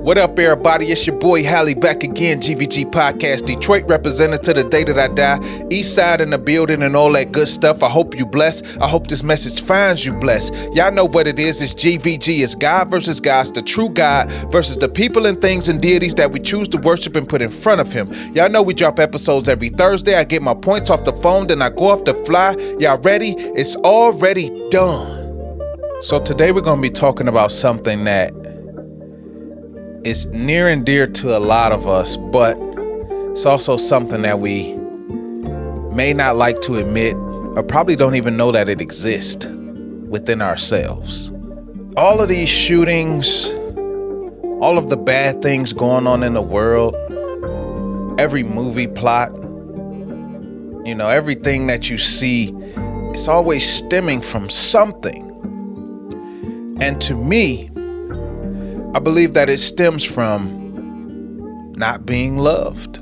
What up, everybody? It's your boy Hallie back again, GVG Podcast, Detroit representative to the day that I die. East side in the building and all that good stuff. I hope you blessed. I hope this message finds you blessed. Y'all know what it is. It's GVG. It's God versus gods, the true God versus the people and things and deities that we choose to worship and put in front of him. Y'all know we drop episodes every Thursday. I get my points off the phone, then I go off the fly. Y'all ready? It's already done. So today we're going to be talking about something that is near and dear to a lot of us, but it's also something that we may not like to admit or probably don't even know that it exists within ourselves. All of these shootings, all of the bad things going on in the world, every movie plot, everything that you see, it's always stemming from something. And to me, I believe that it stems from not being loved.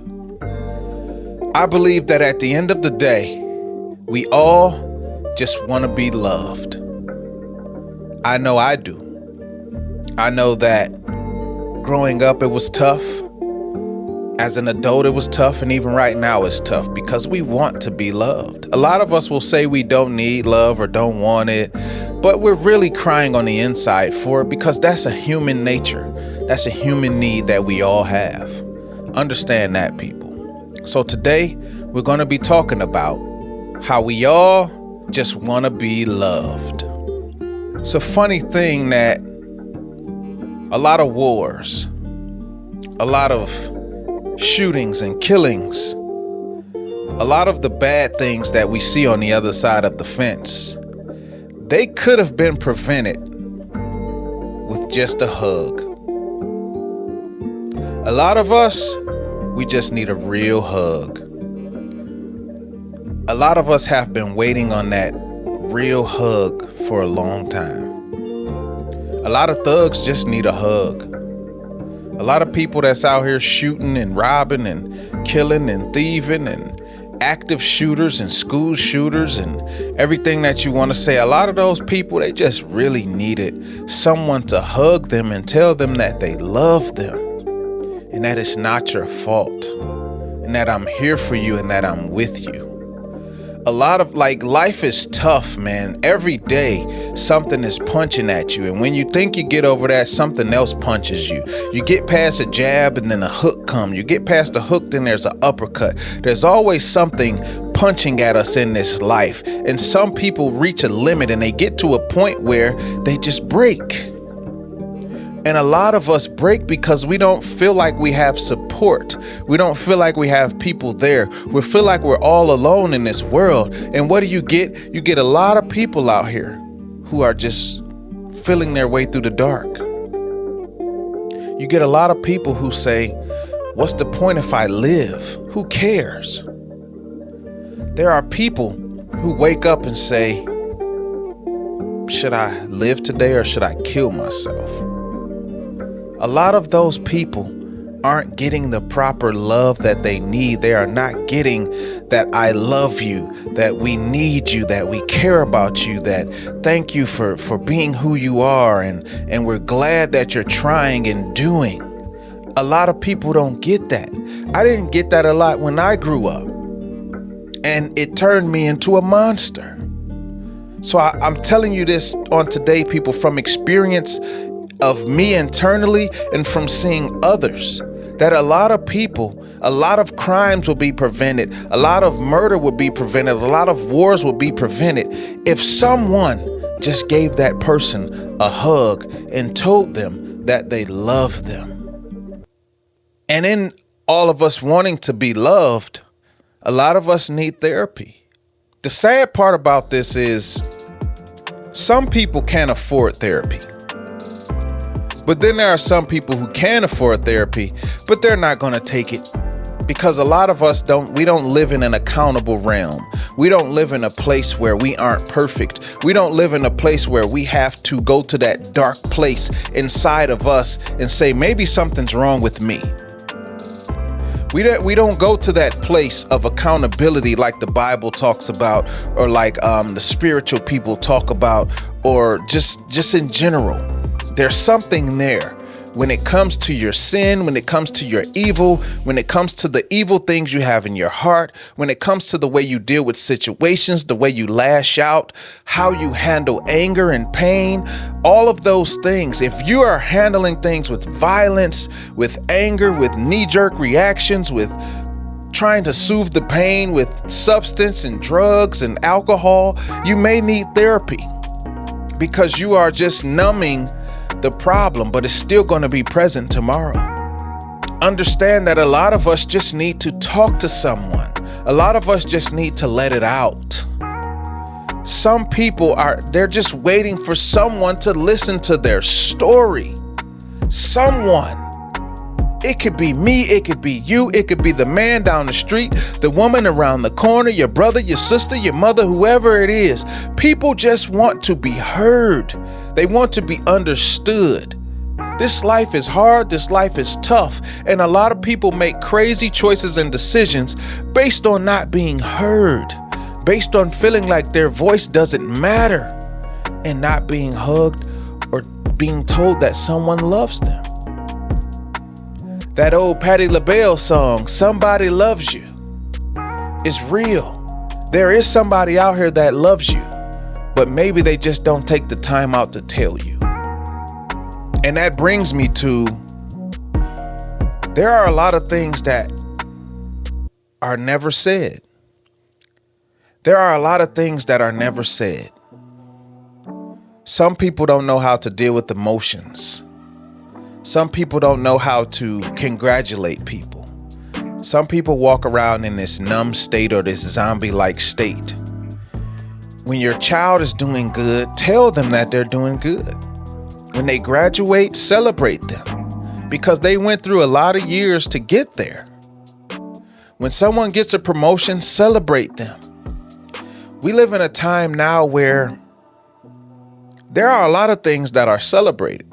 I believe that at the end of the day, we all just want to be loved. I know I do. I know that growing up it was tough. As an adult it was tough, and even right now it's tough because we want to be loved. A lot of us will say we don't need love or don't want it, but we're really crying on the inside for it because that's a human nature. That's a human need that we all have. Understand that, people. So today we're going to be talking about how we all just want to be loved. It's a funny thing that a lot of wars, a lot of shootings and killings, a lot of the bad things that we see on the other side of the fence, they could have been prevented with just a hug. A lot of us, we just need a real hug. A lot of us have been waiting on that real hug for a long time. A lot of thugs just need a hug. A lot of people that's out here shooting and robbing and killing and thieving and active shooters and school shooters and everything that you want to say, a lot of those people, they just really needed someone to hug them and tell them that they love them and that it's not your fault and that I'm here for you and that I'm with you. A lot of life is tough, man. Every day something is punching at you, and when you think you get over that, something else punches you. You get past a jab and then a hook comes. You get past the hook, then there's an uppercut. There's always something punching at us in this life, and some people reach a limit and they get to a point where they just break. And a lot of us break because we don't feel like we have support. We don't feel like we have people there. We feel like we're all alone in this world. And what do? You get a lot of people out here who are just feeling their way through the dark. You get a lot of people who say, what's the point if I live? Who cares? There are people who wake up and say, should I live today or should I kill myself? A lot of those people aren't getting the proper love that they need. They are not getting that I love you, that we need you, that we care about you, that thank you for being who you are, and we're glad that you're trying and doing. A lot of people don't get that. I didn't get that a lot when I grew up, and it turned me into a monster. So I'm telling you this on today, people, from experience of me internally and from seeing others, that a lot of people, a lot of crimes will be prevented, a lot of murder will be prevented, a lot of wars will be prevented if someone just gave that person a hug and told them that they love them. And in all of us wanting to be loved, a lot of us need therapy. The sad part about this is some people can't afford therapy. But then there are some people who can afford therapy, but they're not going to take it because a lot of us we don't live in an accountable realm. We don't live in a place where we aren't perfect. We don't live in a place where we have to go to that dark place inside of us and say, maybe something's wrong with me. We don't go to that place of accountability like the Bible talks about, or like the spiritual people talk about, or just in general. There's something there when it comes to your sin, when it comes to your evil, when it comes to the evil things you have in your heart, when it comes to the way you deal with situations, the way you lash out, how you handle anger and pain, all of those things. If you are handling things with violence, with anger, with knee-jerk reactions, with trying to soothe the pain with substance and drugs and alcohol, you may need therapy because you are just numbing the problem, but it's still going to be present tomorrow. Understand that a lot of us just need to talk to someone. A lot of us just need to let it out. Some people they're just waiting for someone to listen to their story. Someone. It could be me, it could be you, it could be the man down the street, the woman around the corner, your brother, your sister, your mother, whoever it is. People just want to be heard. They want to be understood. This life is hard, this life is tough, and a lot of people make crazy choices and decisions based on not being heard, based on feeling like their voice doesn't matter, and not being hugged or being told that someone loves them. That old Patti LaBelle song, Somebody Loves You, is real. There is somebody out here that loves you, but maybe they just don't take the time out to tell you. And that brings me to, there are a lot of things that are never said. There are a lot of things that are never said. Some people don't know how to deal with emotions. Some people don't know how to congratulate people. Some people walk around in this numb state or this zombie-like state. When your child is doing good, tell them that they're doing good. When they graduate, celebrate them because they went through a lot of years to get there. When someone gets a promotion, celebrate them. We live in a time now where there are a lot of things that are celebrated.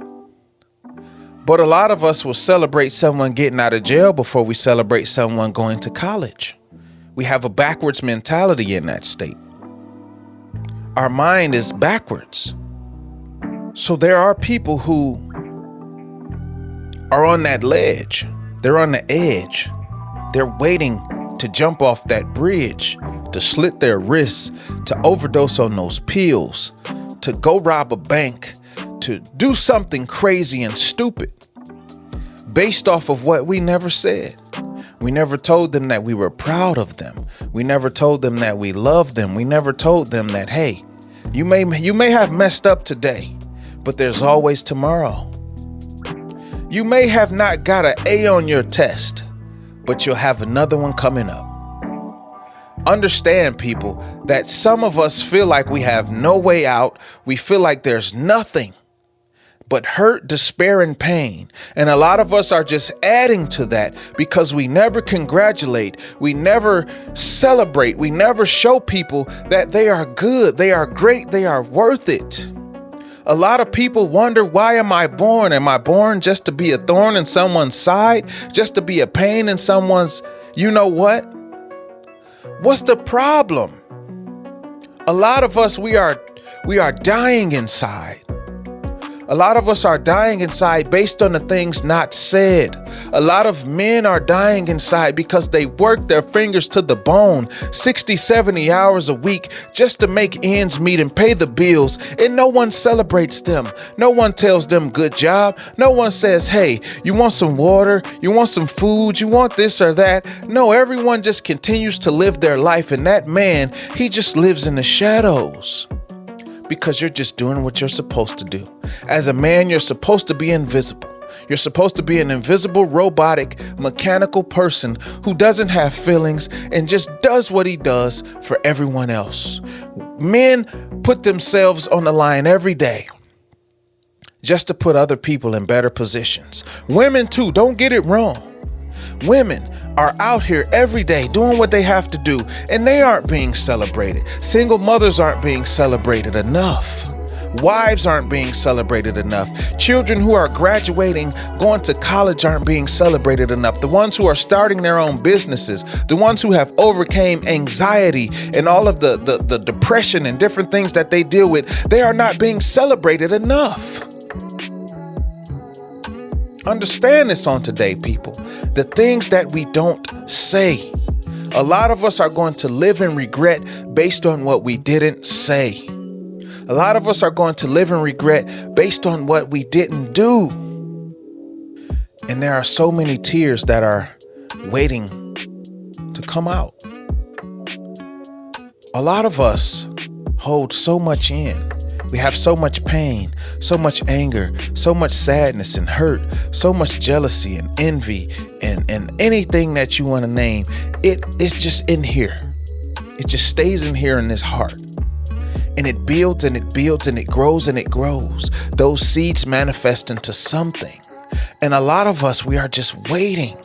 But a lot of us will celebrate someone getting out of jail before we celebrate someone going to college. We have a backwards mentality in that state. Our mind is backwards. So there are people who are on that ledge. They're on the edge. They're waiting to jump off that bridge, to slit their wrists, to overdose on those pills, to go rob a bank, to do something crazy and stupid based off of what we never said. We never told them that we were proud of them. We never told them that we loved them. We never told them that, hey, you may have messed up today, but there's always tomorrow. You may have not got an A on your test, but you'll have another one coming up. Understand, people, that some of us feel like we have no way out. We feel like there's nothing but hurt, despair, and pain. And a lot of us are just adding to that because we never congratulate, we never celebrate, we never show people that they are good, they are great, they are worth it. A lot of people wonder, why am I born? Am I born just to be a thorn in someone's side? Just to be a pain in someone's, you know what? What's the problem? A lot of us, we are dying inside. A lot of us are dying inside based on the things not said. A lot of men are dying inside because they work their fingers to the bone 60, 70 hours a week just to make ends meet and pay the bills. And no one celebrates them. No one tells them good job. No one says, hey, you want some water? You want some food? You want this or that? No, everyone just continues to live their life. And that man, he just lives in the shadows. Because you're just doing what you're supposed to do. As a man, you're supposed to be invisible. You're supposed to be an invisible, robotic, mechanical person who doesn't have feelings and just does what he does for everyone else. Men put themselves on the line every day just to put other people in better positions. Women too, don't get it wrong. Women are out here every day doing what they have to do, and they aren't being celebrated. Single mothers aren't being celebrated enough. Wives aren't being celebrated enough. Children who are graduating, going to college aren't being celebrated enough. The ones who are starting their own businesses, the ones who have overcame anxiety and all of the depression and different things that they deal with, they are not being celebrated enough. Understand this on today, people. The things that we don't say. A lot of us are going to live in regret based on what we didn't say. A lot of us are going to live in regret based on what we didn't do. And there are so many tears that are waiting to come out. A lot of us hold so much in. We have so much pain, so much anger, so much sadness and hurt, so much jealousy and envy and anything that you want to name. It's just in here. It just stays in here in this heart. And it builds and it builds and it grows and it grows. Those seeds manifest into something. And a lot of us, we are just waiting.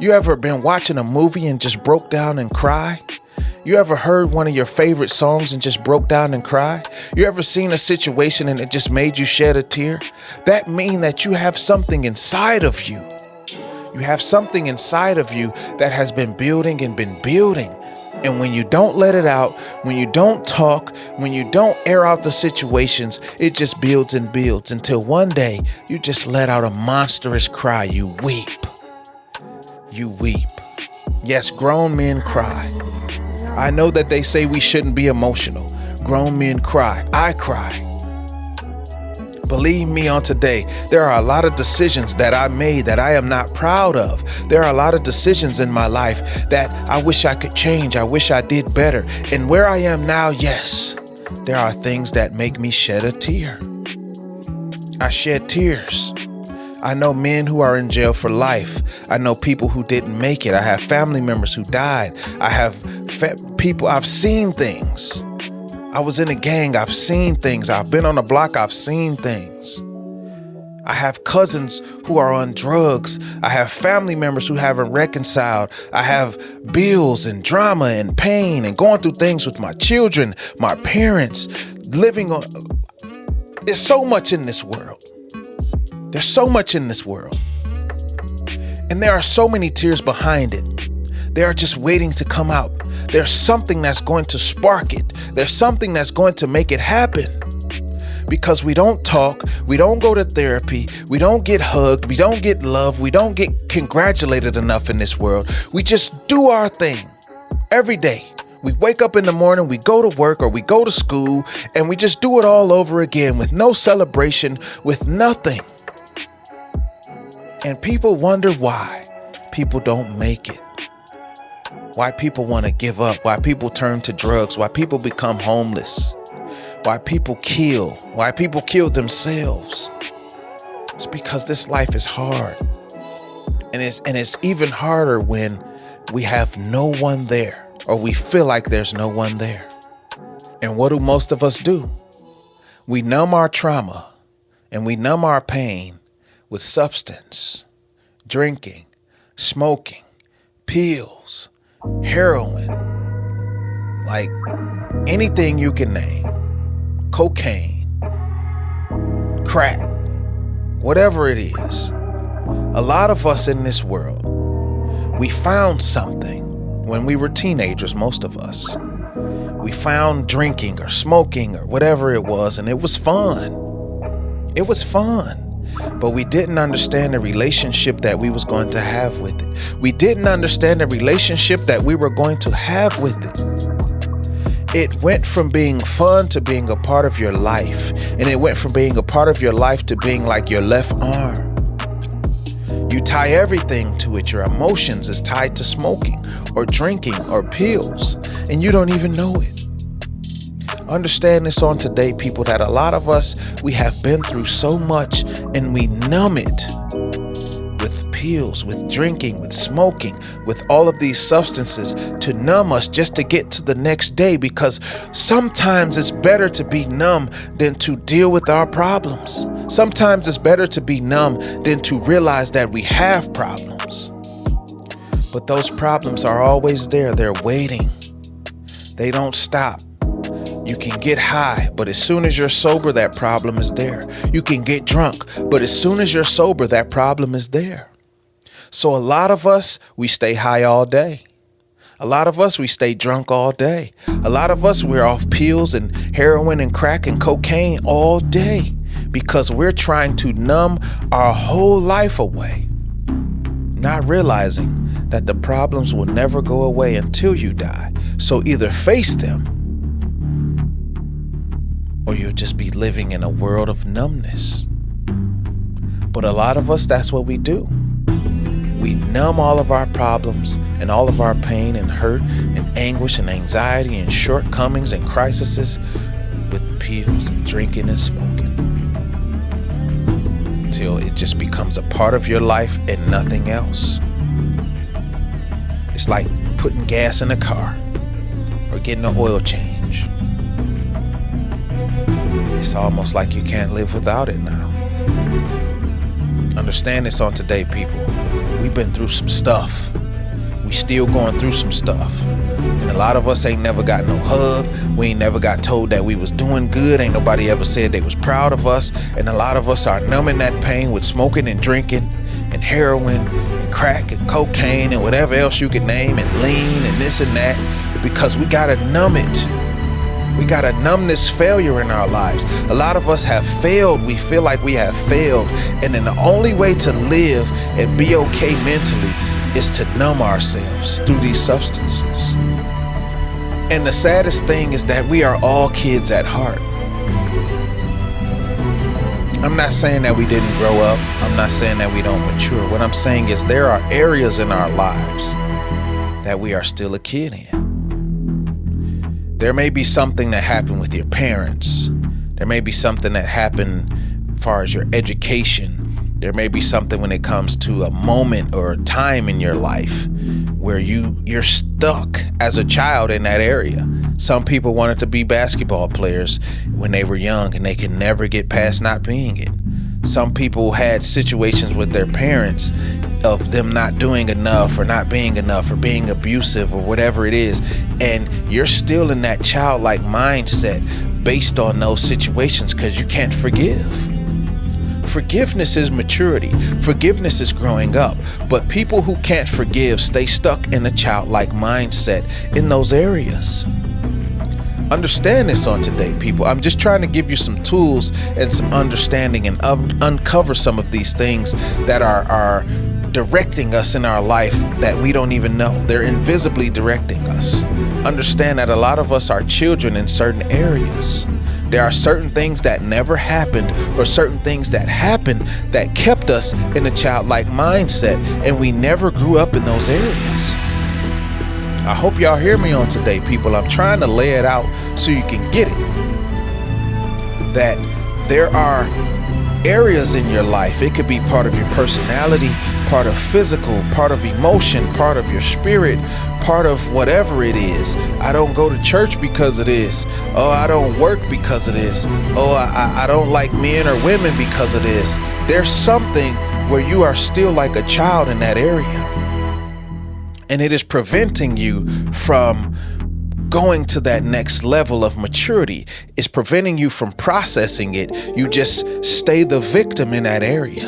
You ever been watching a movie and just broke down and cry? You ever heard one of your favorite songs and just broke down and cry? You ever seen a situation and it just made you shed a tear? That means that you have something inside of you. You have something inside of you that has been building and been building. And when you don't let it out, when you don't talk, when you don't air out the situations, it just builds and builds until one day you just let out a monstrous cry. You weep. You weep. Yes, grown men cry. I know that they say we shouldn't be emotional. Grown men cry. I cry. Believe me on today, there are a lot of decisions that I made that I am not proud of. There are a lot of decisions in my life that I wish I could change. I wish I did better. And where I am now, yes, there are things that make me shed a tear. I shed tears. I know men who are in jail for life. I know people who didn't make it. I have family members who died. I have people, I've seen things. I was in a gang. I've seen things. I've been on the block. I've seen things. I have cousins who are on drugs. I have family members who haven't reconciled. I have bills and drama and pain and going through things with my children, my parents, living on. There's so much in this world. There's so much in this world. And there are so many tears behind it. They are just waiting to come out. There's something that's going to spark it. There's something that's going to make it happen. Because we don't talk, we don't go to therapy, we don't get hugged, we don't get loved, we don't get congratulated enough in this world. We just do our thing every day. We wake up in the morning, we go to work or we go to school, and we just do it all over again with no celebration, with nothing. And people wonder why people don't make it. Why people want to give up, why people turn to drugs, why people become homeless, why people kill, why people kill themselves. It's because this life is hard. And it's even harder when we have no one there, or we feel like there's no one there. And what do most of us do? We numb our trauma and we numb our pain with substance, drinking, smoking, pills, heroin, like anything you can name, cocaine, crack, whatever it is. A lot of us in this world, we found something when we were teenagers, most of us. We found drinking or smoking or whatever it was, and it was fun. It was fun. But we didn't understand the relationship that we was going to have with it. We didn't understand the relationship that we were going to have with it. It went from being fun to being a part of your life. And it went from being a part of your life to being like your left arm. You tie everything to it. Your emotions is tied to smoking or drinking or pills, and you don't even know it. Understand this on today, people, that a lot of us, we have been through so much and we numb it with pills, with drinking, with smoking, with all of these substances to numb us just to get to the next day, because sometimes it's better to be numb than to deal with our problems. Sometimes it's better to be numb than to realize that we have problems. But those problems are always there. They're waiting. They don't stop. You can get high, but as soon as you're sober, that problem is there. You can get drunk, but as soon as you're sober, that problem is there. So a lot of us, we stay high all day. A lot of us, we stay drunk all day. A lot of us, we're off pills and heroin and crack and cocaine all day because we're trying to numb our whole life away, not realizing that the problems will never go away until you die. So either face them, or you'll just be living in a world of numbness. But a lot of us, that's what we do. We numb all of our problems and all of our pain and hurt and anguish and anxiety and shortcomings and crises with pills and drinking and smoking, until it just becomes a part of your life and nothing else. It's like putting gas in a car or getting an oil change. It's almost like you can't live without it now. Understand this on today, people. We've been through some stuff. We still going through some stuff. And a lot of us ain't never got no hug. We ain't never got told that we was doing good. Ain't nobody ever said they was proud of us. And a lot of us are numbing that pain with smoking and drinking and heroin and crack and cocaine and whatever else you could name, and lean and this and that, because we gotta numb it. We got a numbness failure in our lives. A lot of us have failed. We feel like we have failed. And then the only way to live and be okay mentally is to numb ourselves through these substances. And the saddest thing is that we are all kids at heart. I'm not saying that we didn't grow up. I'm not saying that we don't mature. What I'm saying is there are areas in our lives that we are still a kid in. There may be something that happened with your parents. There may be something that happened as far as your education. There may be something when it comes to a moment or a time in your life where you're stuck as a child in that area. Some people wanted to be basketball players when they were young and they can never get past not being it. Some people had situations with their parents of them not doing enough or not being enough or being abusive or whatever it is, and you're still in that childlike mindset based on those situations because you can't forgive. Forgiveness is maturity. Forgiveness is growing up. But people who can't forgive stay stuck in a childlike mindset in those areas. Understand this on today, people. I'm just trying to give you some tools and some understanding and uncover some of these things that are directing us in our life that we don't even know. They're invisibly directing us. Understand that a lot of us are children in certain areas. There are certain things that never happened or certain things that happened that kept us in a childlike mindset, and we never grew up in those areas. I hope y'all hear me on today, people. I'm trying to lay it out so you can get it. That there are areas in your life. It could be part of your personality, part of physical, part of emotion, part of your spirit, part of whatever it is. I don't go to church because of this. Oh, I don't work because of this. Oh, I don't like men or women because of this. There's something where you are still like a child in that area. And it is preventing you from going to that next level of maturity. It's preventing you from processing it. You just stay the victim in that area.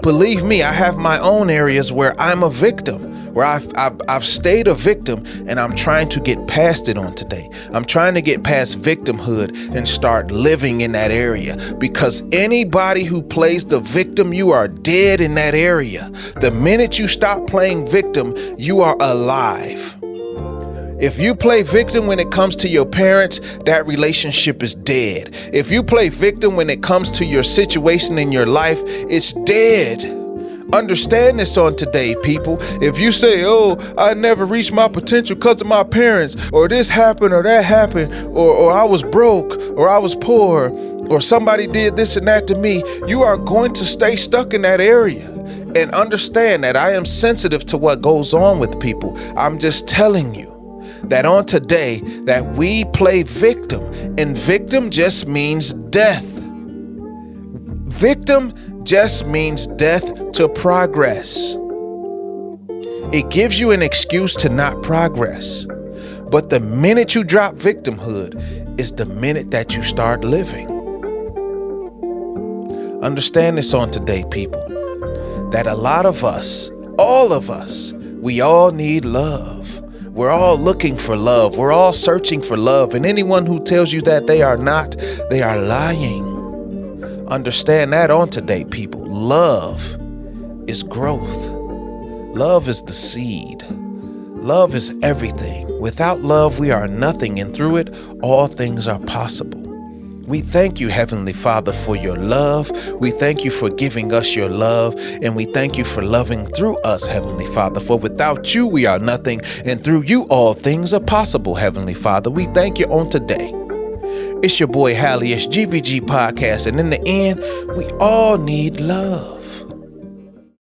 Believe me, I have my own areas where I'm a victim, where I've stayed a victim, and I'm trying to get past it on today. I'm trying to get past victimhood and start living in that area, because anybody who plays the victim, you are dead in that area. The minute you stop playing victim, you are alive. If you play victim when it comes to your parents, that relationship is dead. If you play victim when it comes to your situation in your life, it's dead. Understand this on today, people. If you say, oh, I never reached my potential because of my parents, or this happened or that happened, or I was broke, or I was poor, or somebody did this and that to me, you are going to stay stuck in that area. And understand that I am sensitive to what goes on with people. I'm just telling you that on today that we play victim, and victim just means death. Victim just means death to progress. It gives you an excuse to not progress. But the minute you drop victimhood is the minute that you start living. Understand this on today, people, that a lot of us, all of us, we all need love. We're all looking for love. We're all searching for love. And anyone who tells you that they are not, they are lying. Understand that on today, people. Love is growth. Love is the seed. Love is everything. Without love, we are nothing, and through it, all things are possible. We thank you, Heavenly Father, for your love. We thank you for giving us your love, and we thank you for loving through us, Heavenly Father. For without you, we are nothing, and through you, all things are possible, Heavenly Father. We thank you on today. It's your boy, Hallie. It's GVG Podcast, and in the end, we all need love.